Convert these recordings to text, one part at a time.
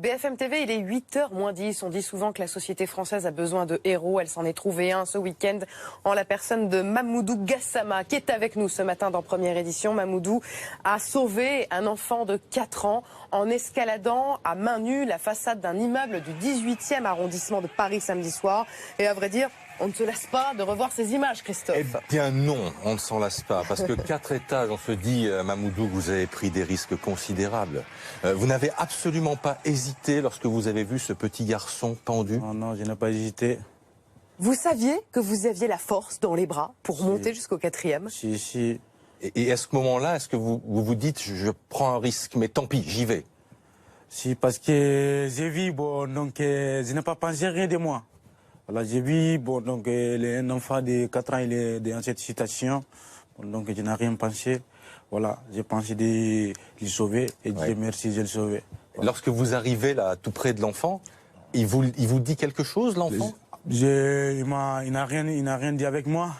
BFM TV, il est 8h moins 10. On dit souvent que la société française a besoin de héros. Elle s'en est trouvée un ce week-end en la personne de Mamoudou Gassama, qui est avec nous ce matin dans Première Édition. Mamoudou a sauvé un enfant de 4 ans en escaladant à main nue la façade d'un immeuble du 18e arrondissement de Paris samedi soir. Et à vrai dire, on ne se lasse pas de revoir ces images, Christophe. Eh bien non, on ne s'en lasse pas, parce que 4 étages, on se dit, Mamoudou, que vous avez pris des risques considérables. Vous n'avez absolument pas hésité lorsque vous avez vu ce petit garçon pendu? Non, je n'ai pas hésité. Vous saviez que vous aviez la force dans les bras pour monter jusqu'au 4e? Si. Et à ce moment-là, est-ce que vous dites, je prends un risque, mais tant pis, j'y vais? Si, parce que j'ai vu, donc je n'ai pas pensé rien de moi. Voilà, j'ai vu, donc un enfant de 4 ans, il est dans cette situation, donc je n'ai rien pensé. Voilà, j'ai pensé de le sauver et Dieu merci, je le sauvé. Voilà. Lorsque vous arrivez là, tout près de l'enfant, il vous dit quelque chose, l'enfant? Il n'a rien dit avec moi.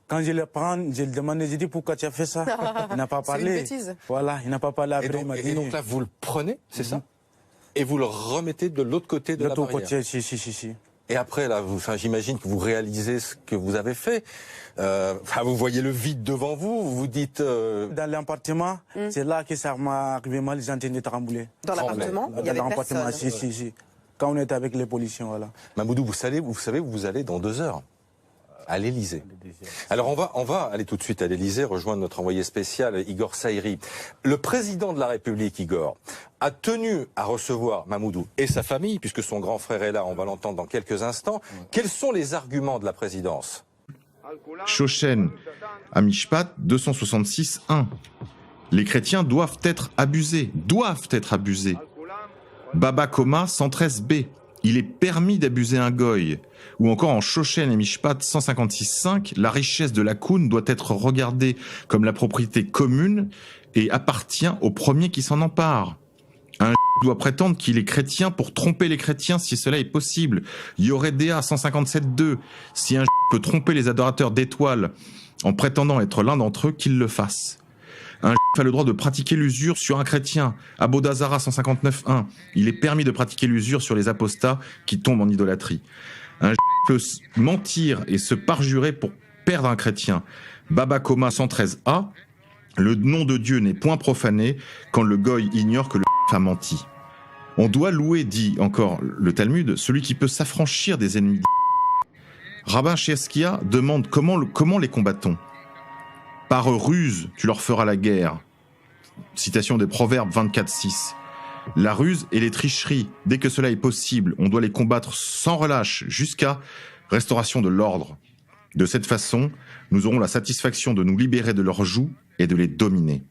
Quand je le prends, je le demande, je dis pourquoi tu as fait ça. Il n'a pas parlé. C'est une bêtise. Voilà, il n'a pas parlé après. Et donc là, vous le prenez, c'est ça? Et vous le remettez de l'autre côté de la barrière? De l'autre côté, si. Et après, là, j'imagine que vous réalisez ce que vous avez fait. Vous voyez le vide devant vous, vous vous dites... Dans l'appartement, c'est là que ça m'a arrivé mal, les antennes de trembler. Dans l'appartement, il y avait personne. Si. Quand on était avec les policiers, voilà. Mamoudou, vous savez où vous allez dans 2 heures à l'Élysée. Alors on va aller tout de suite à l'Élysée, rejoindre notre envoyé spécial Igor Saïri. Le président de la République, Igor, a tenu à recevoir Mamoudou et sa famille, puisque son grand frère est là, on va l'entendre dans quelques instants. Quels sont les arguments de la présidence? Shoshen, Amishpat 266-1. Les chrétiens doivent être abusés. Baba Koma 113b. Il est permis d'abuser un goy. Ou encore en Shoshen et Mishpat 156.5, la richesse de la Koun doit être regardée comme la propriété commune et appartient au premier qui s'en empare. Un doit prétendre qu'il est chrétien pour tromper les chrétiens si cela est possible. Yoredea 157.2, si un peut tromper les adorateurs d'étoiles en prétendant être l'un d'entre eux, qu'il le fasse. Un a le droit de pratiquer l'usure sur un chrétien. Abodazara 159.1. Il est permis de pratiquer l'usure sur les apostats qui tombent en idolâtrie. Un peut mentir et se parjurer pour perdre un chrétien. Baba Koma 113a. Le nom de Dieu n'est point profané quand le goy ignore que le a menti. On doit louer, dit encore le Talmud, celui qui peut s'affranchir des ennemis. Rabbin Cheskia demande comment les combattons. Par ruse, tu leur feras la guerre. Citation des Proverbes 24.6. La ruse et les tricheries, dès que cela est possible, on doit les combattre sans relâche jusqu'à restauration de l'ordre. De cette façon, nous aurons la satisfaction de nous libérer de leurs jougs et de les dominer.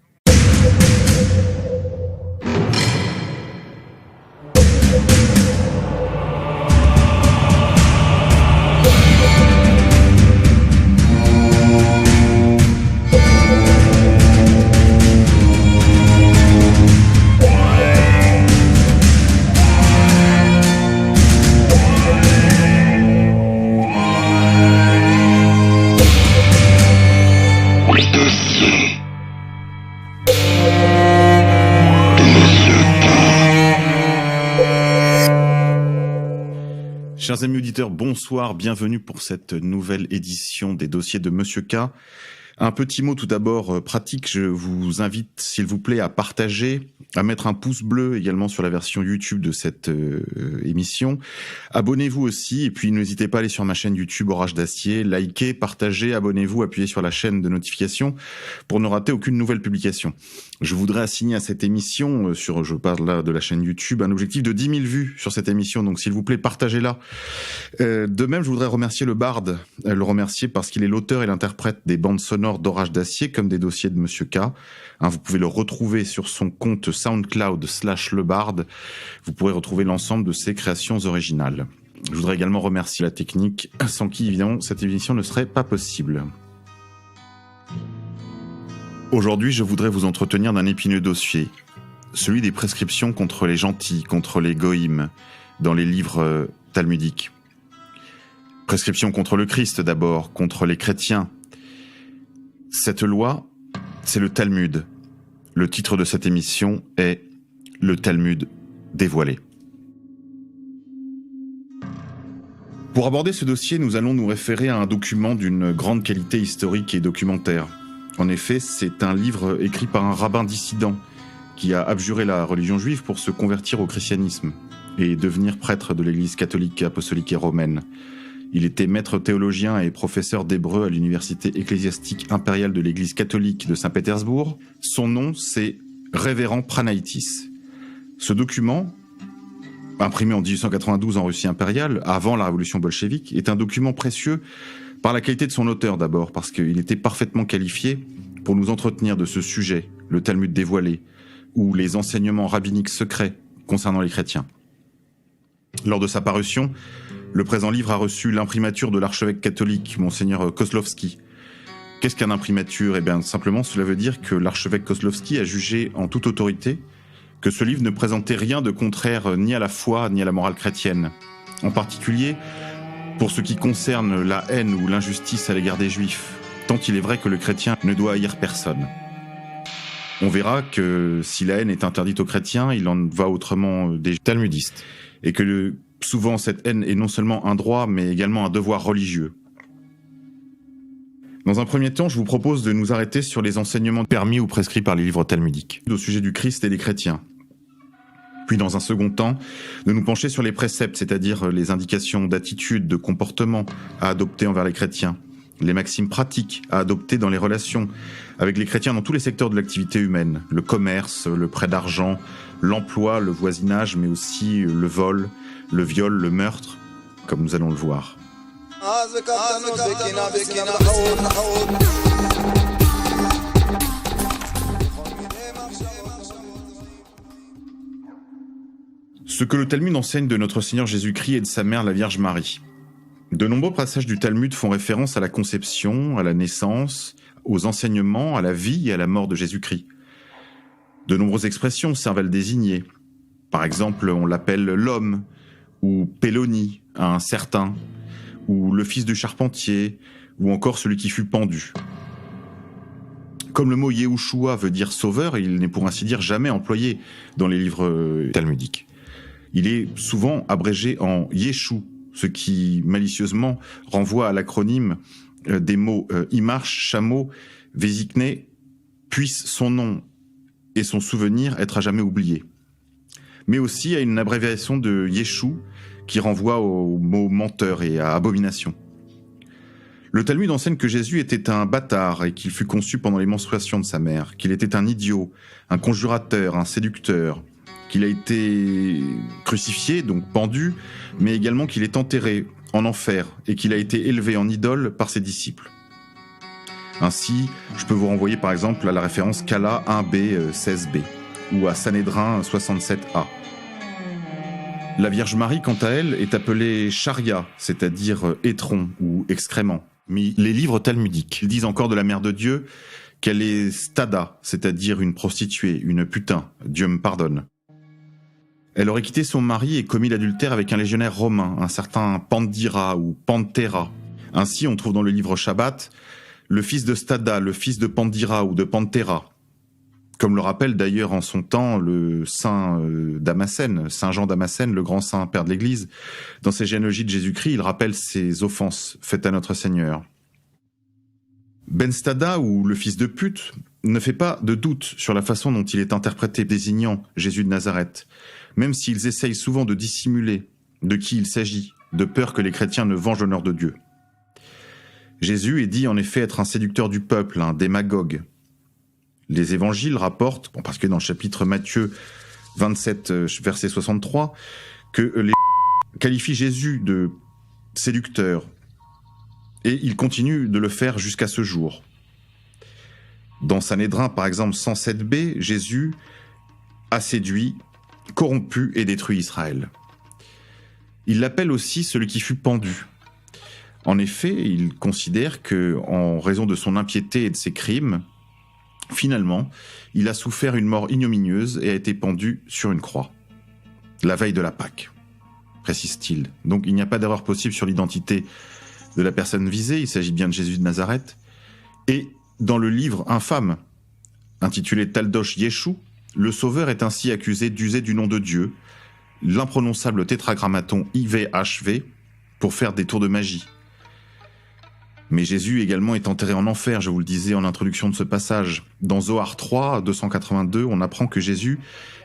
Chers amis auditeurs, bonsoir, bienvenue pour cette nouvelle édition des dossiers de Monsieur K. Un petit mot tout d'abord pratique, je vous invite s'il vous plaît à partager, à mettre un pouce bleu également sur la version YouTube de cette émission. Abonnez-vous aussi et puis n'hésitez pas à aller sur ma chaîne YouTube Orage d'Acier, likez, partagez, abonnez-vous, appuyez sur la chaîne de notification pour ne rater aucune nouvelle publication. Je voudrais assigner à cette émission, je parle là de la chaîne YouTube, un objectif de 10 000 vues sur cette émission, donc s'il vous plaît partagez-la. De même, je voudrais remercier le Bard, le remercier parce qu'il est l'auteur et l'interprète des bandes sonores d'Orage d'Acier comme des dossiers de Monsieur K. Vous pouvez le retrouver sur son compte SoundCloud /lebard. Vous pourrez retrouver l'ensemble de ses créations originales. Je voudrais également remercier la technique, sans qui évidemment cette émission ne serait pas possible. Aujourd'hui, je voudrais vous entretenir d'un épineux dossier, celui des prescriptions contre les gentils, contre les goïms, dans les livres talmudiques. Prescriptions contre le Christ d'abord, contre les chrétiens. Cette loi, c'est le Talmud. Le titre de cette émission est « Le Talmud dévoilé ». Pour aborder ce dossier, nous allons nous référer à un document d'une grande qualité historique et documentaire. En effet, c'est un livre écrit par un rabbin dissident qui a abjuré la religion juive pour se convertir au christianisme et devenir prêtre de l'Église catholique, apostolique et romaine. Il était maître théologien et professeur d'hébreu à l'université ecclésiastique impériale de l'Église catholique de Saint-Pétersbourg. Son nom, c'est Révérend Pranaitis. Ce document, imprimé en 1892 en Russie impériale, avant la révolution bolchevique, est un document précieux par la qualité de son auteur d'abord, parce qu'il était parfaitement qualifié pour nous entretenir de ce sujet, le Talmud dévoilé, ou les enseignements rabbiniques secrets concernant les chrétiens. Lors de sa parution, le présent livre a reçu l'imprimature de l'archevêque catholique, Monseigneur Kozlowski. Qu'est-ce qu'un imprimature ? Eh bien, simplement, cela veut dire que l'archevêque Kozlowski a jugé en toute autorité que ce livre ne présentait rien de contraire ni à la foi ni à la morale chrétienne. En particulier, pour ce qui concerne la haine ou l'injustice à l'égard des Juifs, tant il est vrai que le chrétien ne doit haïr personne. On verra que si la haine est interdite aux chrétiens, il en va autrement des talmudistes. Et que souvent cette haine est non seulement un droit, mais également un devoir religieux. Dans un premier temps, je vous propose de nous arrêter sur les enseignements permis ou prescrits par les livres talmudiques, au sujet du Christ et des chrétiens. Puis dans un second temps, de nous pencher sur les préceptes, c'est-à-dire les indications d'attitude, de comportement à adopter envers les chrétiens, les maximes pratiques à adopter dans les relations avec les chrétiens dans tous les secteurs de l'activité humaine, le commerce, le prêt d'argent, l'emploi, le voisinage, mais aussi le vol, le viol, le meurtre, comme nous allons le voir. Ce que le Talmud enseigne de notre Seigneur Jésus-Christ et de sa mère, la Vierge Marie. De nombreux passages du Talmud font référence à la conception, à la naissance, aux enseignements, à la vie et à la mort de Jésus-Christ. De nombreuses expressions servent à le désigner. Par exemple, on l'appelle l'homme, ou Péloni, un certain, ou le fils du charpentier, ou encore celui qui fut pendu. Comme le mot Yehoshua veut dire sauveur, il n'est pour ainsi dire jamais employé dans les livres talmudiques. Il est souvent abrégé en Yeshu, ce qui malicieusement renvoie à l'acronyme des mots Imarch, chameau, Vésikné, puisse son nom et son souvenir être à jamais oubliés. Mais aussi à une abréviation de Yeshu qui renvoie au mot menteur et à abomination. Le Talmud enseigne que Jésus était un bâtard et qu'il fut conçu pendant les menstruations de sa mère, qu'il était un idiot, un conjurateur, un séducteur, qu'il a été crucifié, donc pendu, mais également qu'il est enterré en enfer et qu'il a été élevé en idole par ses disciples. Ainsi, je peux vous renvoyer par exemple à la référence Kala 1b 16b ou à Sanhédrin 67a. La Vierge Marie, quant à elle, est appelée Sharia, c'est-à-dire étron ou excrément. Mais les livres talmudiques disent encore de la Mère de Dieu qu'elle est stada, c'est-à-dire une prostituée, une putain, Dieu me pardonne. Elle aurait quitté son mari et commis l'adultère avec un légionnaire romain, un certain Pandira ou Pantera. Ainsi, on trouve dans le livre Shabbat le fils de Stada, le fils de Pandira ou de Pantera. Comme le rappelle d'ailleurs en son temps le saint Damascène, Saint Jean Damascène, le grand saint père de l'Église. Dans ses généalogies de Jésus-Christ, il rappelle ses offenses faites à notre Seigneur. Ben Stada, ou le fils de pute, ne fait pas de doute sur la façon dont il est interprété désignant Jésus de Nazareth, même s'ils essayent souvent de dissimuler de qui il s'agit, de peur que les chrétiens ne vengent l'honneur de Dieu. Jésus est dit en effet être un séducteur du peuple, un démagogue. Les évangiles rapportent, en particulier dans le chapitre Matthieu 27, verset 63, que les qualifient Jésus de séducteur, et il continue de le faire jusqu'à ce jour. Dans Sanhédrin, par exemple, 107b, Jésus a séduit, corrompu et détruit Israël. Il l'appelle aussi celui qui fut pendu. En effet, il considère que, en raison de son impiété et de ses crimes, finalement, il a souffert une mort ignominieuse et a été pendu sur une croix. La veille de la Pâque, précise-t-il. Donc il n'y a pas d'erreur possible sur l'identité de la personne visée, il s'agit bien de Jésus de Nazareth. Et dans le livre infâme, intitulé Taldosh Yeshu, le Sauveur est ainsi accusé d'user du nom de Dieu, l'imprononçable tétragrammaton IVHV, pour faire des tours de magie. Mais Jésus également est enterré en enfer, je vous le disais en introduction de ce passage. Dans Zohar 3, 282, on apprend que Jésus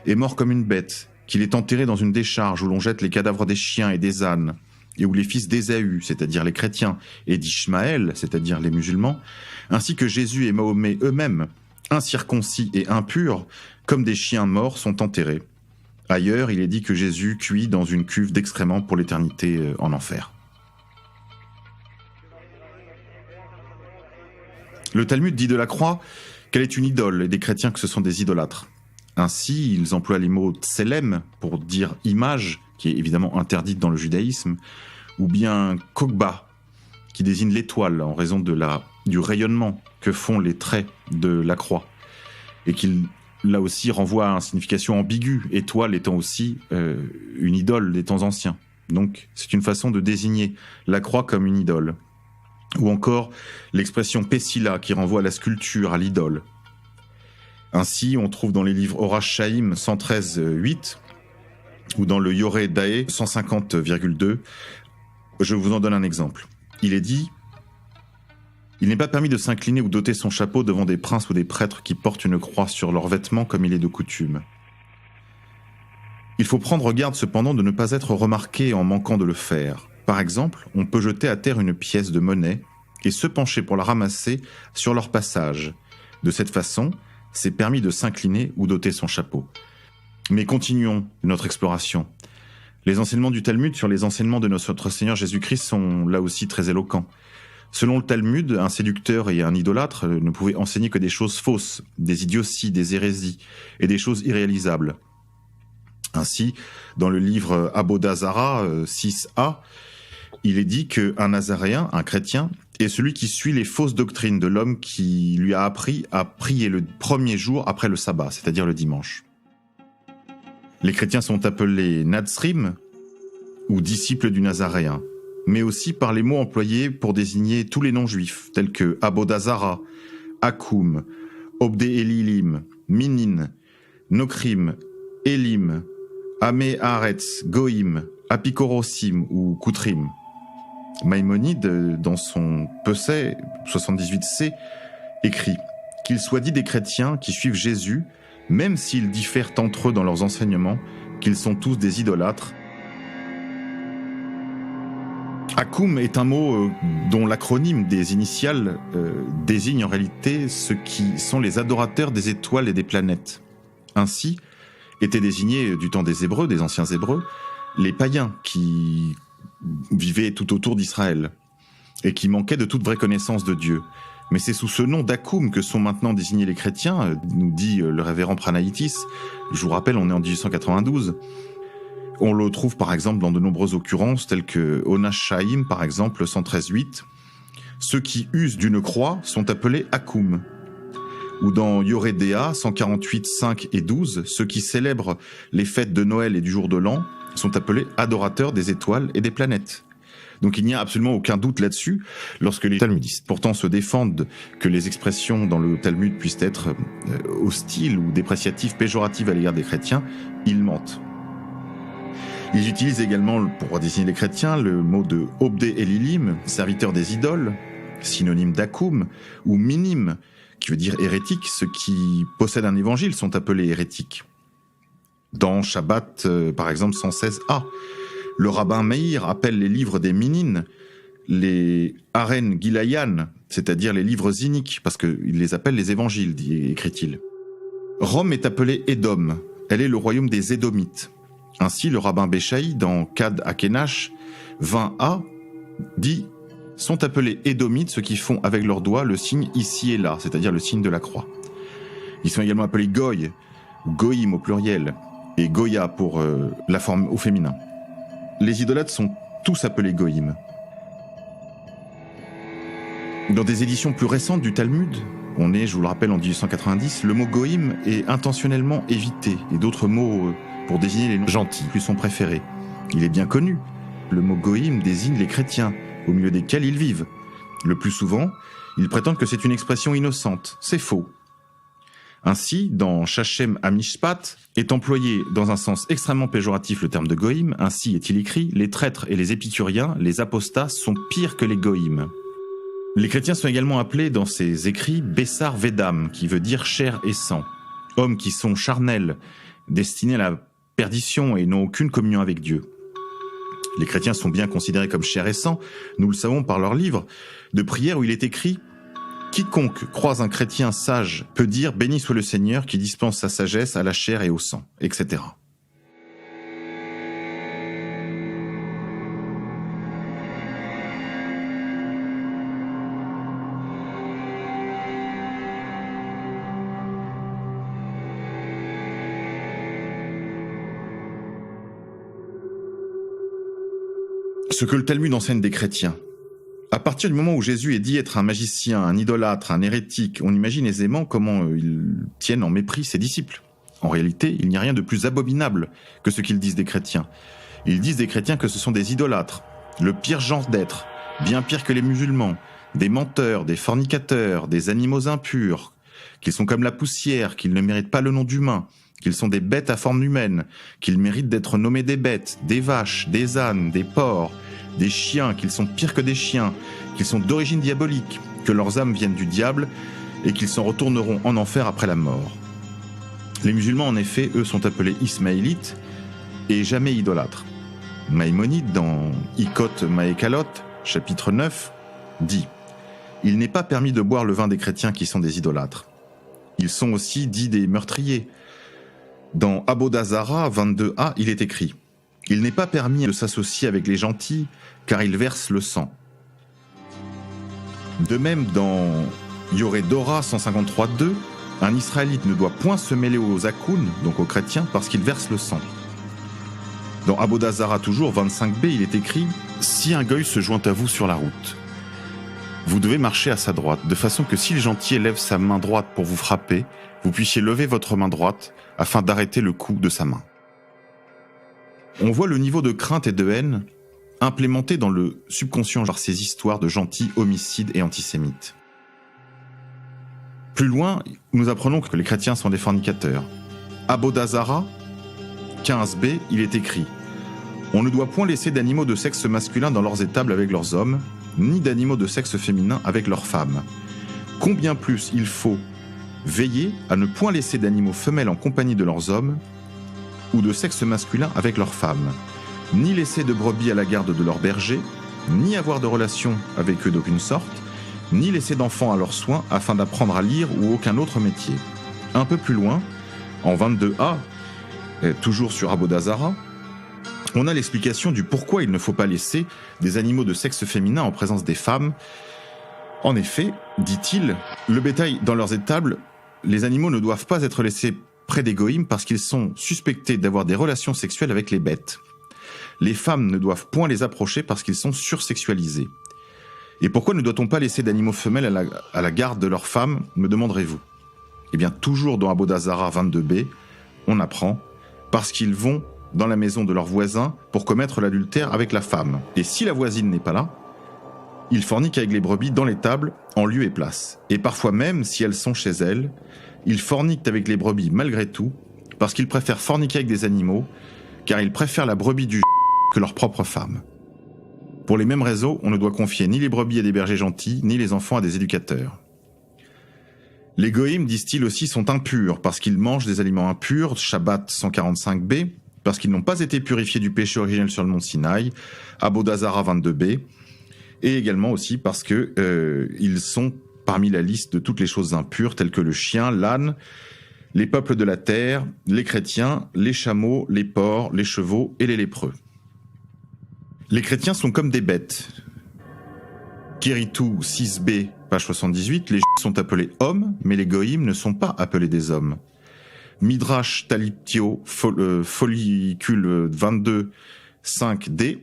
est mort comme une bête, qu'il est enterré dans une décharge où l'on jette les cadavres des chiens et des ânes, et où les fils d'Ésaü, c'est-à-dire les chrétiens, et d'Ishmaël, c'est-à-dire les musulmans, ainsi que Jésus et Mahomet eux-mêmes, incirconcis et impurs, comme des chiens morts, sont enterrés. Ailleurs, il est dit que Jésus cuit dans une cuve d'excréments pour l'éternité en enfer. Le Talmud dit de la croix qu'elle est une idole et des chrétiens que ce sont des idolâtres. Ainsi, ils emploient les mots tselem pour dire image, qui est évidemment interdite dans le judaïsme, ou bien kokba, qui désigne l'étoile en raison du rayonnement que font les traits de la croix, et qui là aussi renvoie à une signification ambiguë, étoile étant aussi une idole des temps anciens. Donc c'est une façon de désigner la croix comme une idole. Ou encore l'expression Pessila qui renvoie à la sculpture, à l'idole. Ainsi, on trouve dans les livres Orash Chaim 113.8 ou dans le Yoreh Dae 150,2. Je vous en donne un exemple. Il est dit « Il n'est pas permis de s'incliner ou d'ôter son chapeau devant des princes ou des prêtres qui portent une croix sur leurs vêtements comme il est de coutume. Il faut prendre garde cependant de ne pas être remarqué en manquant de le faire. Par exemple, on peut jeter à terre une pièce de monnaie et se pencher pour la ramasser sur leur passage. De cette façon, c'est permis de s'incliner ou d'ôter son chapeau. » Mais continuons notre exploration. Les enseignements du Talmud sur les enseignements de notre Seigneur Jésus-Christ sont là aussi très éloquents. Selon le Talmud, un séducteur et un idolâtre ne pouvaient enseigner que des choses fausses, des idioties, des hérésies et des choses irréalisables. Ainsi, dans le livre Avodah Zarah 6a, il est dit qu'un nazaréen, un chrétien, est celui qui suit les fausses doctrines de l'homme qui lui a appris à prier le premier jour après le sabbat, c'est-à-dire le dimanche. Les chrétiens sont appelés Nazrim, ou disciples du nazaréen, mais aussi par les mots employés pour désigner tous les non-juifs, tels que Avodah Zarah, Akoum, Obdé Elilim, Minin, Nokrim, Elim, Amé Haaretz, Goïm, Apikorosim ou Koutrim. Maïmonide, dans son Pesset 78c, écrit qu'il soit dit des chrétiens qui suivent Jésus, même s'ils diffèrent entre eux dans leurs enseignements, qu'ils sont tous des idolâtres. Akoum est un mot dont l'acronyme des initiales désigne en réalité ceux qui sont les adorateurs des étoiles et des planètes. Ainsi, étaient désignés du temps des Hébreux, des anciens Hébreux, les païens qui vivaient tout autour d'Israël et qui manquaient de toute vraie connaissance de Dieu. Mais c'est sous ce nom d'Akoum que sont maintenant désignés les chrétiens, nous dit le révérend Pranaïtis. Je vous rappelle, on est en 1892. On le trouve par exemple dans de nombreuses occurrences, telles que Onash Chaim, par exemple, 113.8. Ceux qui usent d'une croix sont appelés Akoum. Ou dans Yoreh Dea 148, 5 et 12, ceux qui célèbrent les fêtes de Noël et du jour de l'an sont appelés adorateurs des étoiles et des planètes. Donc il n'y a absolument aucun doute là-dessus lorsque les talmudistes pourtant se défendent que les expressions dans le Talmud puissent être hostiles ou dépréciatives, péjoratives à l'égard des chrétiens, ils mentent. Ils utilisent également, pour désigner les chrétiens, le mot de Obdé Elilim, serviteur des idoles, synonyme d'Akoum, ou Minim, qui veut dire hérétique. Ceux qui possèdent un évangile sont appelés hérétiques. Dans Shabbat, par exemple, 116a, le rabbin Meir appelle les livres des Minin les Aren Gilayan, c'est-à-dire les livres iniques, parce qu'il les appelle les évangiles, écrit-il. Rome est appelée Édom, elle est le royaume des Édomites. Ainsi, le rabbin Béchaï, dans Kad Akenash 20a, dit « sont appelés Édomites ceux qui font avec leurs doigts le signe ici et là, c'est-à-dire le signe de la croix. Ils sont également appelés Goy, ou Goïm au pluriel, et Goya pour la forme au féminin. Les idolâtres sont tous appelés Goïm. Dans des éditions plus récentes du Talmud, on est, je vous le rappelle, en 1890, le mot Goïm est intentionnellement évité, et d'autres mots pour désigner les noms gentils lui sont préférés. Il est bien connu, le mot Goïm désigne les chrétiens, au milieu desquels ils vivent. Le plus souvent, ils prétendent que c'est une expression innocente. C'est faux. Ainsi, dans Shachem Amishpat, est employé dans un sens extrêmement péjoratif le terme de goïm. Ainsi est-il écrit, les traîtres et les épicuriens, les apostats, sont pires que les goïms. Les chrétiens sont également appelés dans ces écrits Bessar Vedam, qui veut dire chair et sang. Hommes qui sont charnels, destinés à la perdition et n'ont aucune communion avec Dieu. Les chrétiens sont bien considérés comme chair et sang, nous le savons par leur livre de prière où il est écrit « Quiconque croise un chrétien sage peut dire « Béni soit le Seigneur qui dispense sa sagesse à la chair et au sang », etc. » Ce que le Talmud enseigne des chrétiens. À partir du moment où Jésus est dit être un magicien, un idolâtre, un hérétique, on imagine aisément comment ils tiennent en mépris ses disciples. En réalité, il n'y a rien de plus abominable que ce qu'ils disent des chrétiens. Ils disent des chrétiens que ce sont des idolâtres, le pire genre d'être, bien pire que les musulmans, des menteurs, des fornicateurs, des animaux impurs, qu'ils sont comme la poussière, qu'ils ne méritent pas le nom d'humain, qu'ils sont des bêtes à forme humaine, qu'ils méritent d'être nommés des bêtes, des vaches, des ânes, des porcs, des chiens, qu'ils sont pires que des chiens, qu'ils sont d'origine diabolique, que leurs âmes viennent du diable et qu'ils s'en retourneront en enfer après la mort. Les musulmans, en effet, eux, sont appelés ismaélites et jamais idolâtres. Maïmonide, dans Ikot Maékalot, chapitre 9, dit « Il n'est pas permis de boire le vin des chrétiens qui sont des idolâtres. Ils sont aussi dits des meurtriers. » Dans Abodazara 22a, il est écrit « Il n'est pas permis de s'associer avec les gentils, car ils versent le sang. » De même, dans Yoredora 153.2, un Israélite ne doit point se mêler aux Akoun, donc aux chrétiens, parce qu'ils versent le sang. Dans Abodazara toujours 25b, il est écrit « Si un goy se joint à vous sur la route, vous devez marcher à sa droite, de façon que si le gentil lève sa main droite pour vous frapper, vous puissiez lever votre main droite afin d'arrêter le coup de sa main. » On voit le niveau de crainte et de haine implémenté dans le subconscient par ces histoires de gentils homicides et antisémites. Plus loin, nous apprenons que les chrétiens sont des fornicateurs. Abodazara 15b, il est écrit « On ne doit point laisser d'animaux de sexe masculin dans leurs étables avec leurs hommes, ni d'animaux de sexe féminin avec leurs femmes. Combien plus il faut veiller à ne point laisser d'animaux femelles en compagnie de leurs hommes, ou de sexe masculin avec leurs femmes, ni laisser de brebis à la garde de leurs bergers, ni avoir de relations avec eux d'aucune sorte, ni laisser d'enfants à leurs soins afin d'apprendre à lire ou aucun autre métier. » Un peu plus loin, en 22a, toujours sur Abodazara, on a l'explication du pourquoi il ne faut pas laisser des animaux de sexe féminin en présence des femmes. En effet, dit-il, le bétail dans leurs étables, les animaux ne doivent pas être laissés près des goïms parce qu'ils sont suspectés d'avoir des relations sexuelles avec les bêtes. Les femmes ne doivent point les approcher parce qu'ils sont sursexualisés. Et pourquoi ne doit-on pas laisser d'animaux femelles à la garde de leurs femmes, me demanderez-vous? Eh bien, toujours dans Abodazara 22b, on apprend « parce qu'ils vont dans la maison de leur voisin pour commettre l'adultère avec la femme. Et si la voisine n'est pas là, ils forniquent avec les brebis dans l'étable, en lieu et place. Et parfois même, si elles sont chez elles, ils forniquent avec les brebis malgré tout, parce qu'ils préfèrent forniquer avec des animaux, car ils préfèrent la brebis du que leur propre femme. Pour les mêmes raisons, on ne doit confier ni les brebis à des bergers gentils, ni les enfants à des éducateurs. Les goïms, disent-ils aussi, sont impurs, parce qu'ils mangent des aliments impurs, Shabbat 145b, parce qu'ils n'ont pas été purifiés du péché originel sur le mont Sinaï, Abodazara 22b, et également aussi parce que ils sont parmi la liste de toutes les choses impures, telles que le chien, l'âne, les peuples de la terre, les chrétiens, les chameaux, les porcs, les chevaux et les lépreux. Les chrétiens sont comme des bêtes. Kiritou 6b, page 78, les juifs sont appelés hommes, mais les goïms ne sont pas appelés des hommes. Midrash Taliptio, follicule 22, 5d,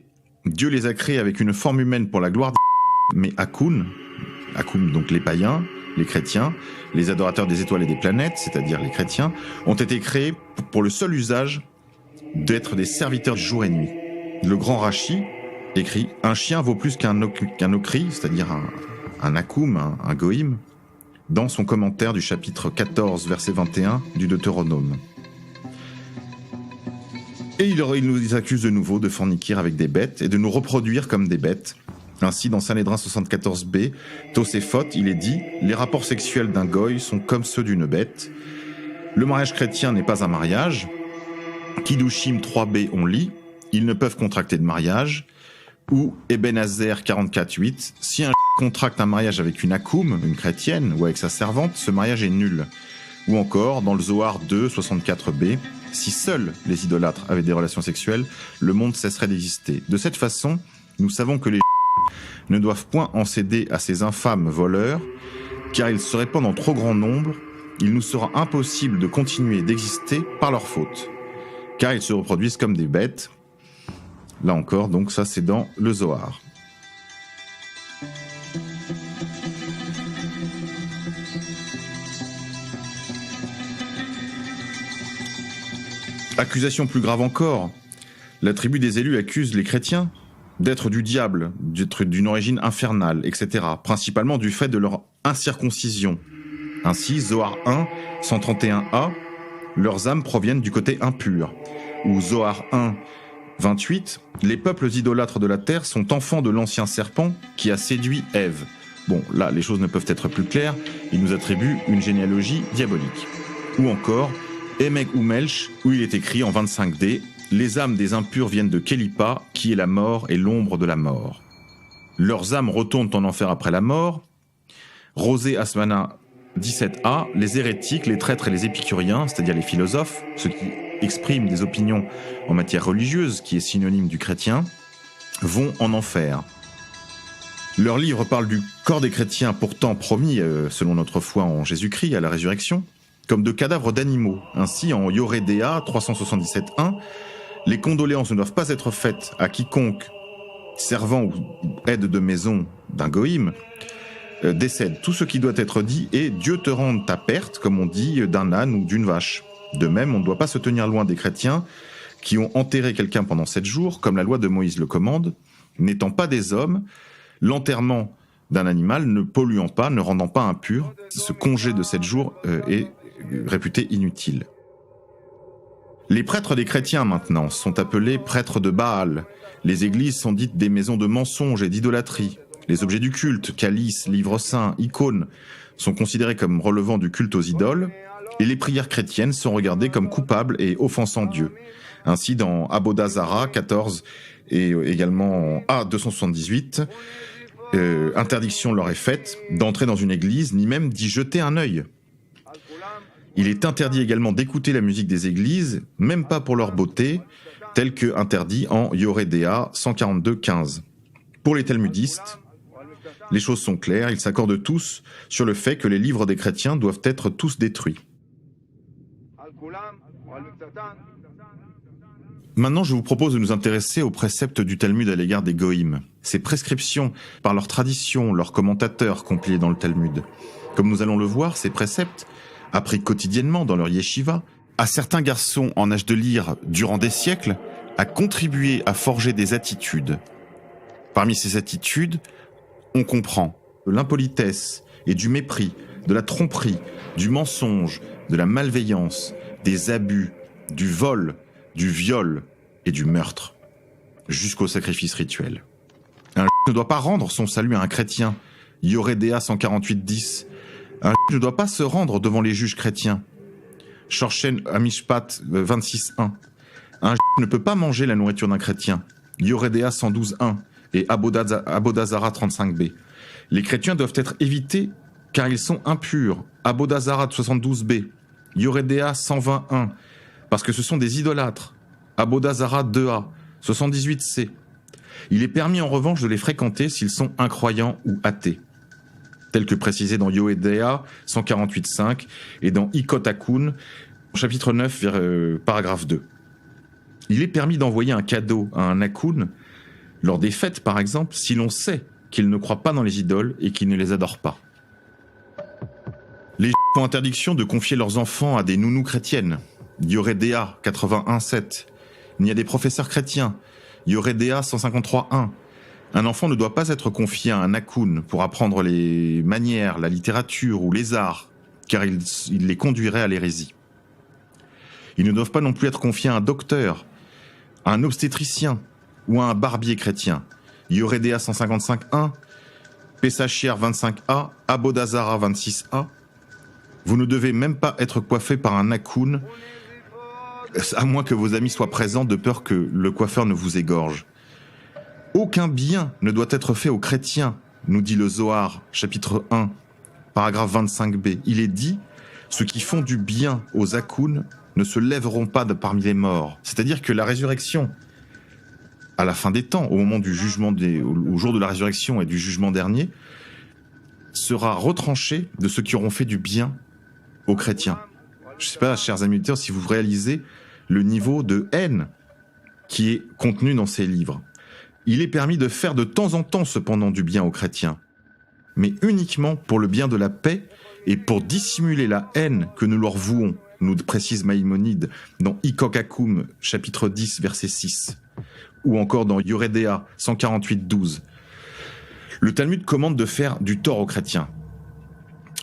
Dieu les a créés avec une forme humaine pour la gloire des mais Akoun donc les païens, les chrétiens, les adorateurs des étoiles et des planètes, c'est-à-dire les chrétiens, ont été créés pour le seul usage d'être des serviteurs jour et nuit. Le grand Rashi écrit « Un chien vaut plus qu'un okri, c'est-à-dire un akoum, un goïm, dans son commentaire du chapitre 14, verset 21 du Deutéronome. Et il nous accuse de nouveau de forniquer avec des bêtes et de nous reproduire comme des bêtes. Ainsi, dans Sanhédrin 74b, Tosefot, il est dit « Les rapports sexuels d'un goy sont comme ceux d'une bête. Le mariage chrétien n'est pas un mariage. Kiddushim 3b, on lit « Ils ne peuvent contracter de mariage. » Ou Eben Hazer 44.8, « Si un contracte un mariage avec une akoum, une chrétienne, ou avec sa servante, ce mariage est nul. » Ou encore, dans le Zohar 2, 64b, « Si seuls les idolâtres avaient des relations sexuelles, le monde cesserait d'exister. » De cette façon, nous savons que les ne doivent point en céder à ces infâmes voleurs, car ils se répandent en trop grand nombre, il nous sera impossible de continuer d'exister par leur faute, car ils se reproduisent comme des bêtes. Là encore, donc ça c'est dans le Zohar. Accusation plus grave encore, la tribu des élus accuse les chrétiens d'être du diable, d'être d'une origine infernale, etc., principalement du fait de leur incirconcision. Ainsi, Zohar 1, 131a, leurs âmes proviennent du côté impur. Ou Zohar 1, 28, les peuples idolâtres de la terre sont enfants de l'ancien serpent qui a séduit Ève. Bon, là, les choses ne peuvent être plus claires, il nous attribue une généalogie diabolique. Ou encore, Emeg ou Melch, où il est écrit en 25d, les âmes des impurs viennent de Kélipa, qui est la mort et l'ombre de la mort. Leurs âmes retournent en enfer après la mort. Rosé Asmana 17a, les hérétiques, les traîtres et les épicuriens, c'est-à-dire les philosophes, ceux qui expriment des opinions en matière religieuse, qui est synonyme du chrétien, vont en enfer. Leur livre parle du corps des chrétiens pourtant promis, selon notre foi en Jésus-Christ, à la résurrection, comme de cadavres d'animaux. Ainsi, en Yoredéa 377.1, les condoléances ne doivent pas être faites à quiconque, servant ou aide de maison d'un goïm, décède. Tout ce qui doit être dit est « Dieu te rende ta perte », comme on dit, d'un âne ou d'une vache. De même, on ne doit pas se tenir loin des chrétiens qui ont enterré quelqu'un pendant 7 jours, comme la loi de Moïse le commande, n'étant pas des hommes, l'enterrement d'un animal ne polluant pas, ne rendant pas impur. Ce congé de 7 jours est réputé inutile. Les prêtres des chrétiens, maintenant, sont appelés prêtres de Baal. Les églises sont dites des maisons de mensonges et d'idolâtrie. Les objets du culte, calices, livres saints, icônes, sont considérés comme relevant du culte aux idoles, et les prières chrétiennes sont regardées comme coupables et offensant Dieu. Ainsi, dans Aboda Zara 14 et également en A278, interdiction leur est faite d'entrer dans une église, ni même d'y jeter un œil. Il est interdit également d'écouter la musique des églises, même pas pour leur beauté, tel que interdit en Yoredéa 142.15. Pour les talmudistes, les choses sont claires, ils s'accordent tous sur le fait que les livres des chrétiens doivent être tous détruits. Maintenant, je vous propose de nous intéresser aux préceptes du Talmud à l'égard des goïms. Ces prescriptions, par leur tradition, leurs commentateurs compilés dans le Talmud. Comme nous allons le voir, ces préceptes, appris quotidiennement dans leur yeshiva, à certains garçons en âge de lire durant des siècles, a contribué à forger des attitudes. Parmi ces attitudes, on comprend de l'impolitesse et du mépris, de la tromperie, du mensonge, de la malveillance, des abus, du vol, du viol et du meurtre, jusqu'au sacrifice rituel. Un ne doit pas rendre son salut à un chrétien, Yoredéa 148.10. Un ne doit pas se rendre devant les juges chrétiens, Shorchen Amishpat 26.1. Un ne peut pas manger la nourriture d'un chrétien, Yoredéa 112.1 et Aboda Zara 35b. Les chrétiens doivent être évités car ils sont impurs, Aboda Zara 72b, Yoredéa 120.1, parce que ce sont des idolâtres, Aboda Zara 2a, 78c. Il est permis en revanche de les fréquenter s'ils sont incroyants ou athées, tel que précisé dans Yoredéa 148.5 et dans Ikot Akun, chapitre 9, paragraphe 2. Il est permis d'envoyer un cadeau à un Akun lors des fêtes, par exemple, si l'on sait qu'il ne croit pas dans les idoles et qu'il ne les adore pas. Les ont interdiction de confier leurs enfants à des nounous chrétiennes, Yoredéa 81.7, ni à des professeurs chrétiens, Yoredéa 153.1, Un enfant ne doit pas être confié à un akoun pour apprendre les manières, la littérature ou les arts, car il les conduirait à l'hérésie. Ils ne doivent pas non plus être confiés à un docteur, à un obstétricien ou à un barbier chrétien. Yoredea 155.1, Pesachir 25a, Abodazara 26a. Vous ne devez même pas être coiffé par un akoun, à moins que vos amis soient présents de peur que le coiffeur ne vous égorge. Aucun bien ne doit être fait aux chrétiens, nous dit le Zohar, chapitre 1, paragraphe 25b. Il est dit, ceux qui font du bien aux akouns ne se lèveront pas de parmi les morts. C'est-à-dire que la résurrection, à la fin des temps, au moment du jugement, au jour de la résurrection et du jugement dernier, sera retranchée de ceux qui auront fait du bien aux chrétiens. Je ne sais pas, chers amis auditeurs, si vous réalisez le niveau de haine qui est contenu dans ces livres. Il est permis de faire de temps en temps cependant du bien aux chrétiens, mais uniquement pour le bien de la paix et pour dissimuler la haine que nous leur vouons, nous précise Maïmonide dans Ikokakoum, chapitre 10, verset 6, ou encore dans Yoredea 148.12. Le Talmud commande de faire du tort aux chrétiens.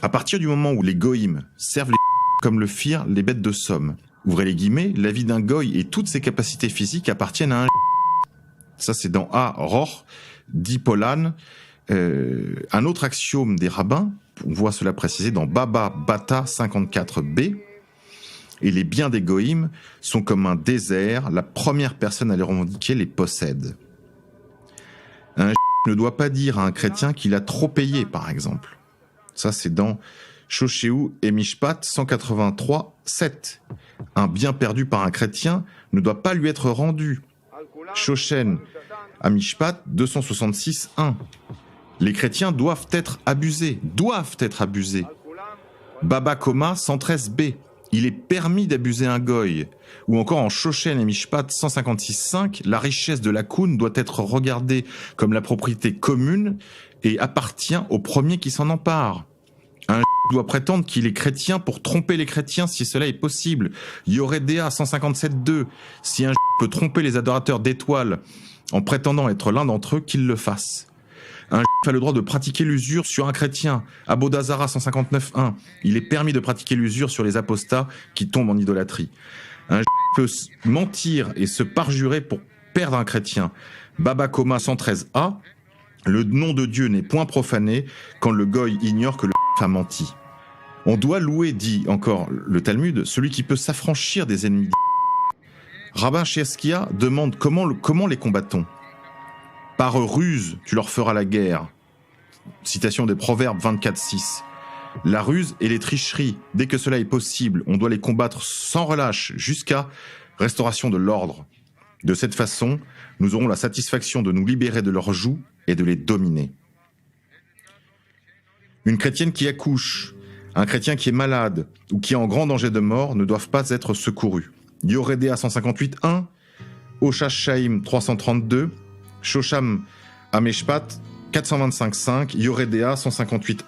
À partir du moment où les goïms servent les comme le firent les bêtes de somme, ouvrez les guillemets, la vie d'un goy et toutes ses capacités physiques appartiennent à un. Ça, c'est dans A. Roch, d'Hippolyte. Un autre axiome des rabbins, on voit cela précisé dans Baba Bata 54b. Et les biens des goïms sont comme un désert, la première personne à les revendiquer les possède. Un ne doit pas dire à un chrétien qu'il a trop payé, par exemple. Ça, c'est dans Shoshéou et Mishpat 183.7. Un bien perdu par un chrétien ne doit pas lui être rendu. Shoshen à Mishpat 266.1. Les chrétiens doivent être abusés. Baba Koma 113b. Il est permis d'abuser un goy. Ou encore en Shoshen et Mishpat 156.5, la richesse de l'Akoun doit être regardée comme la propriété commune et appartient au premier qui s'en empare. Un doit prétendre qu'il est chrétien pour tromper les chrétiens si cela est possible. Yoredea 157.2. Si un peut tromper les adorateurs d'étoiles en prétendant être l'un d'entre eux, qu'il le fasse. Un a le droit de pratiquer l'usure sur un chrétien. Abodazara 159.1. Il est permis de pratiquer l'usure sur les apostats qui tombent en idolâtrie. Un peut mentir et se parjurer pour perdre un chrétien. Baba Koma 113a. Le nom de Dieu n'est point profané quand le goy ignore que le a menti. On doit louer, dit encore le Talmud, celui qui peut s'affranchir des ennemis. Rabbin Cheskia demande comment les combat-on. Par ruse, tu leur feras la guerre. Citation des Proverbes 24.6. La ruse et les tricheries, dès que cela est possible, on doit les combattre sans relâche jusqu'à restauration de l'ordre. De cette façon, nous aurons la satisfaction de nous libérer de leurs jougs et de les dominer. Une chrétienne qui accouche, un chrétien qui est malade ou qui est en grand danger de mort ne doivent pas être secourus. Yoredea 158.1, Oshashaim 332, Shosham Ameshpat 425.5, Yoredea 158.1.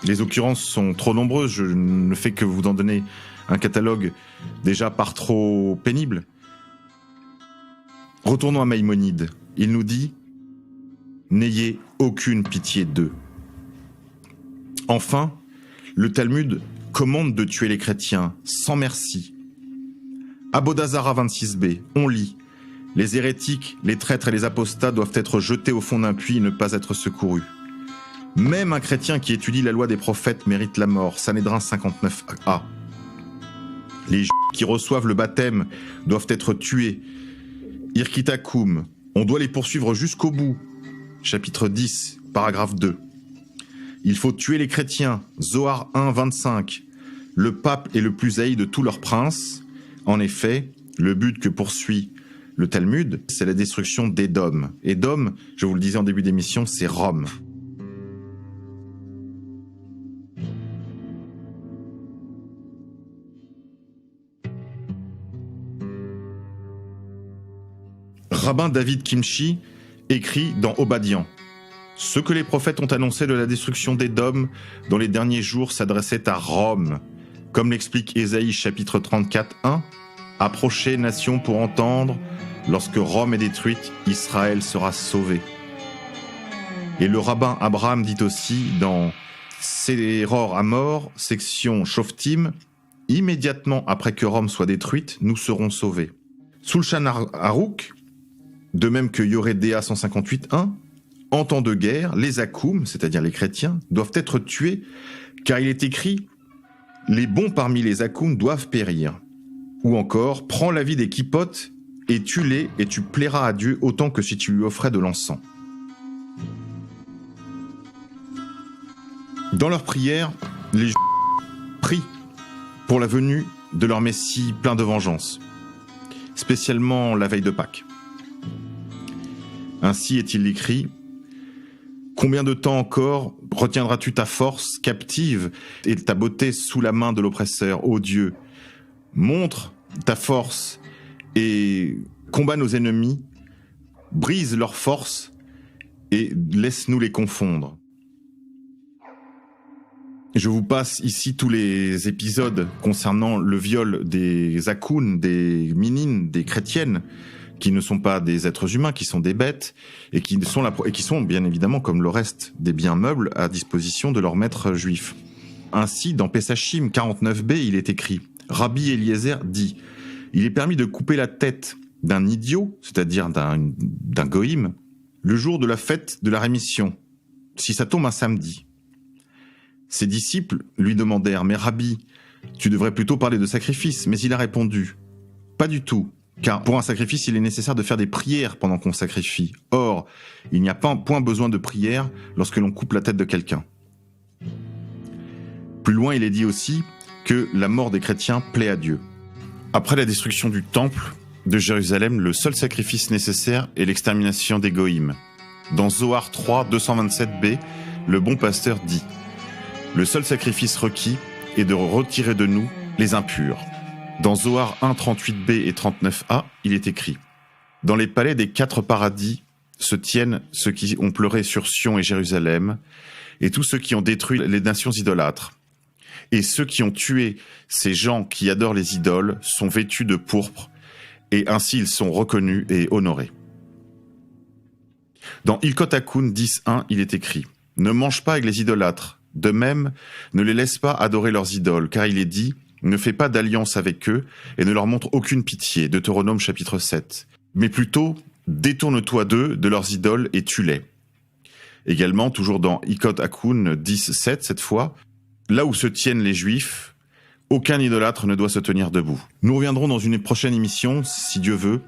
Les occurrences sont trop nombreuses, je ne fais que vous en donner un catalogue déjà par trop pénible. Retournons à Maïmonide. Il nous dit « N'ayez aucune pitié d'eux ». Enfin, le Talmud commande de tuer les chrétiens sans merci. Abodazara 26b, on lit « Les hérétiques, les traîtres et les apostats doivent être jetés au fond d'un puits et ne pas être secourus. Même un chrétien qui étudie la loi des prophètes mérite la mort. Sanhédrin 59a. Les juifs qui reçoivent le baptême doivent être tués. Irkitakoum, on doit les poursuivre jusqu'au bout. Chapitre 10, paragraphe 2. Il faut tuer les chrétiens. Zohar 1, 25. Le pape est le plus haï de tous leurs princes. En effet, le but que poursuit le Talmud, c'est la destruction d'Édom. Édom, je vous le disais en début d'émission, c'est Rome. Rabbin David Kimchi écrit dans Obadian. Ce que les prophètes ont annoncé de la destruction d'Édom dans les derniers jours s'adressait à Rome. Comme l'explique Ésaïe chapitre 34:1, approchez nation pour entendre, lorsque Rome est détruite, Israël sera sauvé. Et le rabbin Abraham dit aussi dans Seror Amor, section Shoftim, immédiatement après que Rome soit détruite, nous serons sauvés. Shulchan Aruch, de même que Yoredea 158.1, en temps de guerre, les Akoum, c'est-à-dire les chrétiens, doivent être tués, car il est écrit « Les bons parmi les Akoum doivent périr ». Ou encore « Prends la vie des Kippotes et tue-les, et tu plairas à Dieu autant que si tu lui offrais de l'encens ». Dans leurs prières, les Juifs prient pour la venue de leur Messie plein de vengeance, spécialement la veille de Pâques. Ainsi est-il écrit « Combien de temps encore retiendras-tu ta force captive et ta beauté sous la main de l'oppresseur, ô Dieu ? Montre ta force et combat nos ennemis, brise leur force et laisse-nous les confondre. » Je vous passe ici tous les épisodes concernant le viol des Akounes, des Minines, des chrétiennes, qui ne sont pas des êtres humains, qui sont des bêtes, et qui sont bien évidemment, comme le reste des biens meubles, à disposition de leurs maîtres juifs. Ainsi, dans Pesachim 49b, il est écrit « Rabbi Eliezer dit « Il est permis de couper la tête d'un idiot, c'est-à-dire d'un goïm, le jour de la fête de la rémission, si ça tombe un samedi. » Ses disciples lui demandèrent « Mais Rabbi, tu devrais plutôt parler de sacrifice. » Mais il a répondu « Pas du tout, car pour un sacrifice, il est nécessaire de faire des prières pendant qu'on sacrifie. Or, il n'y a point besoin de prière lorsque l'on coupe la tête de quelqu'un. » Plus loin, il est dit aussi que la mort des chrétiens plaît à Dieu. Après la destruction du temple de Jérusalem, le seul sacrifice nécessaire est l'extermination des goïms. Dans Zohar 3, 227b, le bon pasteur dit « Le seul sacrifice requis est de retirer de nous les impurs. » Dans Zohar 1, 38b et 39a, il est écrit « Dans les palais des 4 paradis se tiennent ceux qui ont pleuré sur Sion et Jérusalem, et tous ceux qui ont détruit les nations idolâtres. Et ceux qui ont tué ces gens qui adorent les idoles sont vêtus de pourpre, et ainsi ils sont reconnus et honorés. » Dans Ilkot Hakoun 10.1, il est écrit « Ne mange pas avec les idolâtres. De même, ne les laisse pas adorer leurs idoles, car il est dit « Ne fais pas d'alliance avec eux et ne leur montre aucune pitié. » Deutéronome chapitre 7. Mais plutôt, détourne-toi d'eux, de leurs idoles, et tue-les. Également, toujours dans Ilkot Hakoun 10.7, cette fois, là où se tiennent les Juifs, aucun idolâtre ne doit se tenir debout. Nous reviendrons dans une prochaine émission, si Dieu veut,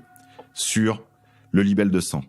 sur le libelle de sang.